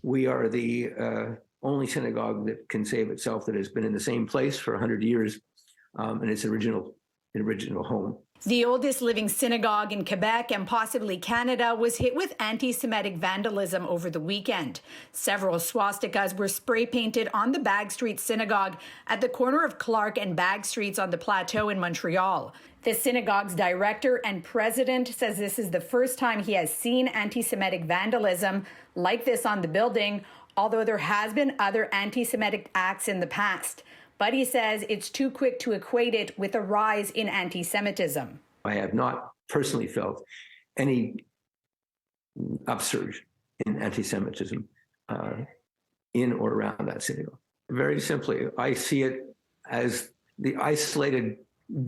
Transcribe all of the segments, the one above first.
We are the only synagogue that can say of itself that has been in the same place for 100 years in its original home. The oldest living synagogue in Quebec and possibly Canada was hit with anti-Semitic vandalism over the weekend. Several swastikas were spray painted on the Bag Street synagogue at the corner of Clark and Bag Streets on the Plateau in Montreal. The synagogue's director and president says this is the first time he has seen anti-Semitic vandalism like this on the building, although there has been other anti-Semitic acts in the past. But he says it's too quick to equate it with a rise in anti-Semitism. I have not personally felt any upsurge in anti-Semitism in or around that synagogue. Very simply, I see it as the isolated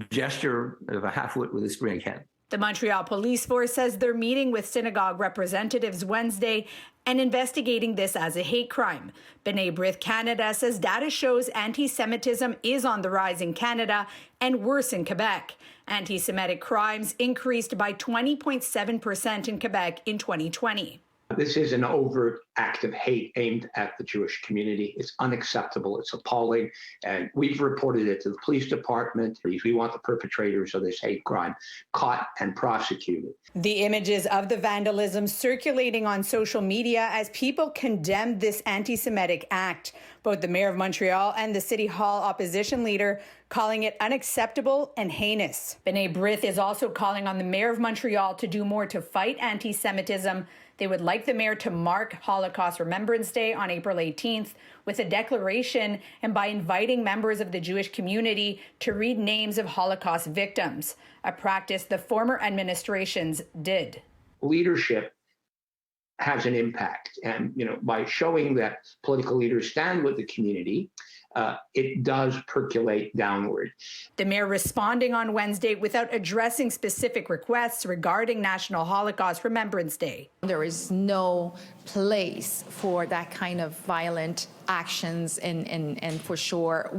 gesture of a half-wit with a spraying can. The Montreal Police Force says they're meeting with synagogue representatives Wednesday and investigating this as a hate crime. B'nai Brith Canada says data shows anti-Semitism is on the rise in Canada and worse in Quebec. Anti-Semitic crimes increased by 20.7% in Quebec in 2020. This is an overt act of hate aimed at the Jewish community. It's unacceptable. It's appalling. And we've reported it to the police department. We want the perpetrators of this hate crime caught and prosecuted. The images of the vandalism circulating on social media as people condemn this anti-Semitic act. Both the mayor of Montreal and the city hall opposition leader calling it unacceptable and heinous. B'nai Brith is also calling on the mayor of Montreal to do more to fight anti-Semitism. They would like the mayor to mark Holocaust Remembrance Day on April 18th with a declaration and by inviting members of the Jewish community to read names of Holocaust victims, a practice the former administrations did. Leadership has an impact. And, by showing that political leaders stand with the community, it does percolate downward. The mayor responding on Wednesday without addressing specific requests regarding National Holocaust Remembrance Day. There is no place for that kind of violent actions, and for sure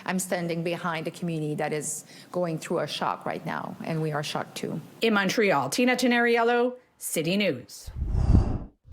I'm standing behind a community that is going through a shock right now, and we are shocked too. In Montreal, Tenneriello, City News.